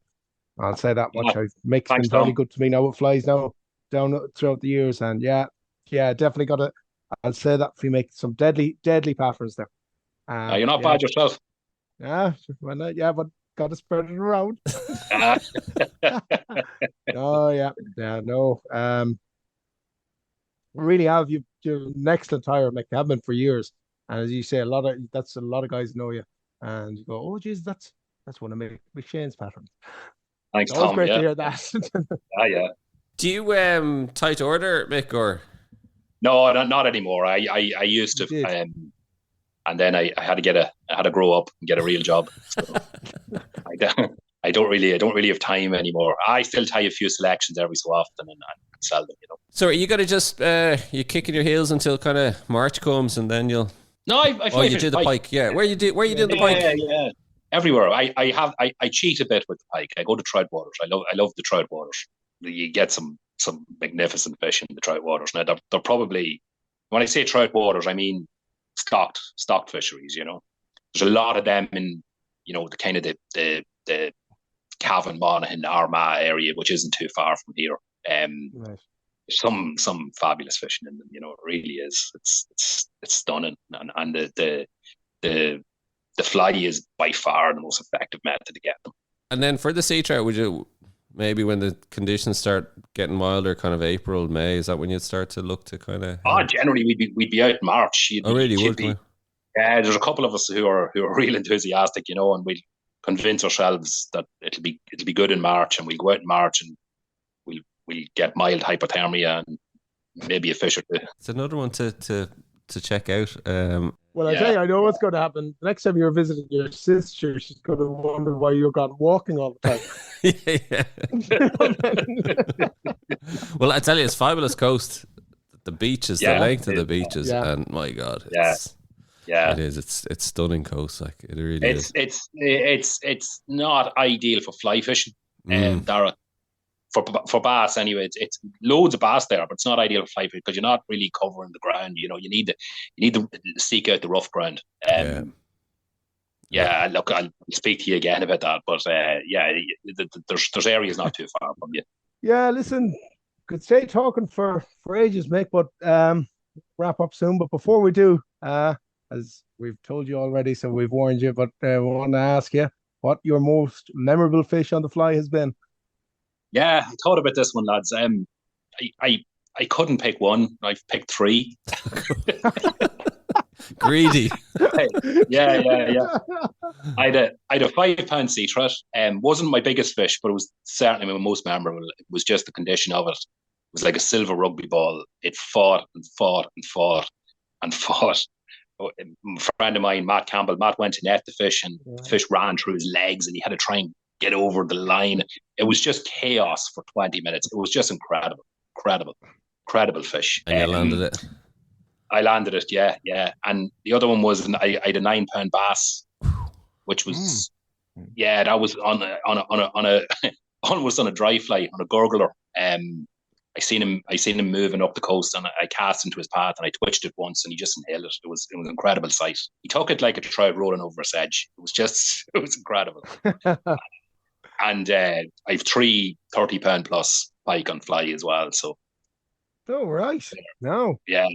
S3: I'll say that much. I've mixed been very good to me now with flies now down throughout the years, and yeah, definitely got it. I'll say that if you make some deadly patterns there.
S1: You're not bad yourself.
S3: Yeah, but got to spread it around. Oh yeah, no. Really have you're an excellent tire, Mick. Have been for years, and as you say, a lot of guys know you, and you go, oh geez, that's one of Mick McShane's patterns.
S1: Thanks,
S3: Tom.
S1: It's
S3: great to hear that.
S1: Yeah.
S2: Do you tie to order, Mick, or?
S1: No, not anymore. I used to. And then I had to grow up and get a real job. So I don't really have time anymore. I still tie a few selections every so often and sell them.
S2: So are you gonna just you kicking your heels until kind of March comes and then you'll?
S1: No,
S2: you do the pike. Yeah, where you doing the pike?
S1: Yeah. Everywhere. I cheat a bit with the pike. I go to trout waters. I love the trout waters. You get some magnificent fish in the trout waters. Now they're probably, when I say trout waters, I mean stocked fisheries. There's a lot of them in the kind of the Cavan, Monaghan, Armagh area, which isn't too far from here. Right. Some fabulous fishing in them. It really is. It's stunning, and the fly is by far the most effective method to get them. And
S2: then for the sea trout, would you maybe when the conditions start getting milder, kind of April, May, is that when you'd start to look to kind of?
S1: Generally we'd be out in March.
S2: Really?
S1: Yeah, there's a couple of us who are real enthusiastic, and we'll convince ourselves that it'll be good in March, and we'll go out in March and we'll get mild hypothermia and maybe a fish or two.
S2: It's another one to check out.
S3: Well, I tell you, I know what's going to happen. The next time you're visiting your sister, she's going to wonder why you're gone walking all the
S2: time. Well, I tell you, it's fabulous coast. The beaches, the length of the beaches, and my God, it is. It's stunning coast. Like it really is.
S1: It's not ideal for fly fishing, Dara. For bass anyway, it's loads of bass there, but it's not ideal for fly fishing because you're not really covering the ground. You need to seek out the rough ground. Look, I'll speak to you again about that, but there's areas not too far from you.
S3: Yeah, listen, could stay talking for ages, Mick, but wrap up soon. But before we do, as we've told you already, so we've warned you, but we want to ask you what your most memorable fish on the fly has been.
S1: Yeah, I thought about this one, lads. I couldn't pick one. I've picked 3.
S2: Greedy.
S1: Yeah. I had a 5-pound sea trout. Wasn't my biggest fish, but it was certainly my most memorable. It was just the condition of it. It was like a silver rugby ball. It fought and fought and fought and fought. A friend of mine, Matt Campbell, went to net the fish, and the fish ran through his legs, and he had to try and get over the line. It was just chaos for 20 minutes. It was just incredible fish.
S2: And you landed it.
S1: I landed it, yeah. And the other one was I had a 9-pound bass, which was that was on a almost on a dry fly, on a gurgler. I seen him moving up the coast, and I cast into his path, and I twitched it once, and he just inhaled it. It was an incredible sight. He took it like a trout rolling over a sedge. It was incredible. And I've 3 30-pound plus pike on fly as well. So.
S3: Oh, right. No.
S1: Yeah,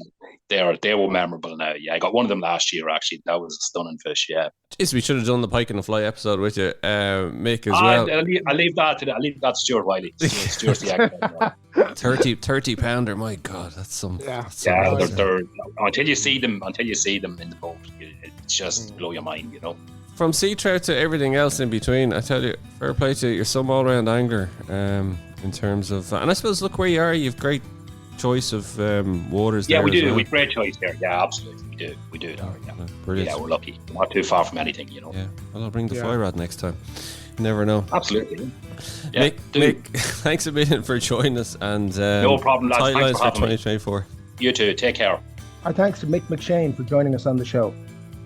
S1: they were memorable now. Yeah, I got one of them last year, actually. That was a stunning fish, yeah.
S2: Jeez, we should have done the pike and the fly episode with you, Mick, as well.
S1: I'll leave that to Stuart Wiley. Stuart's the expert.
S2: 30 pounder, my God, that's some...
S1: Yeah, they're until you see them in the boat, it's just blow your mind, you know.
S2: From sea trout to everything else in between, I tell you, fair play to you. You're some all-round angler in terms of... And I suppose, look where you are, you've great choice of waters there.
S1: Yeah, we do.
S2: Well.
S1: We've great choice there. Yeah, absolutely. We do. Yeah.
S2: Brilliant.
S1: Yeah, we're lucky. We're not too far from anything, you know.
S2: Yeah. Well, I'll bring the fly rod next time. You never know.
S1: Absolutely. Yeah,
S2: Mick, thanks a million for joining us. And
S1: no problem, lads. Thanks for having
S2: 2024.
S1: Me. You too. Take care.
S3: Our thanks to Mick McShane for joining us on the show.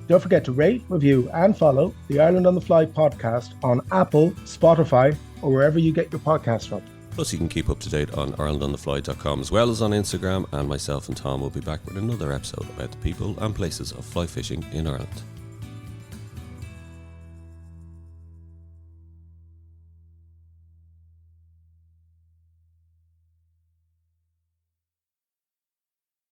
S3: Don't forget to rate, review, and follow the Ireland on the Fly podcast on Apple, Spotify, or wherever you get your podcasts from.
S2: Plus, you can keep up to date on IrelandOnTheFly.com as well as on Instagram, and myself and Tom will be back with another episode about the people and places of fly fishing in Ireland.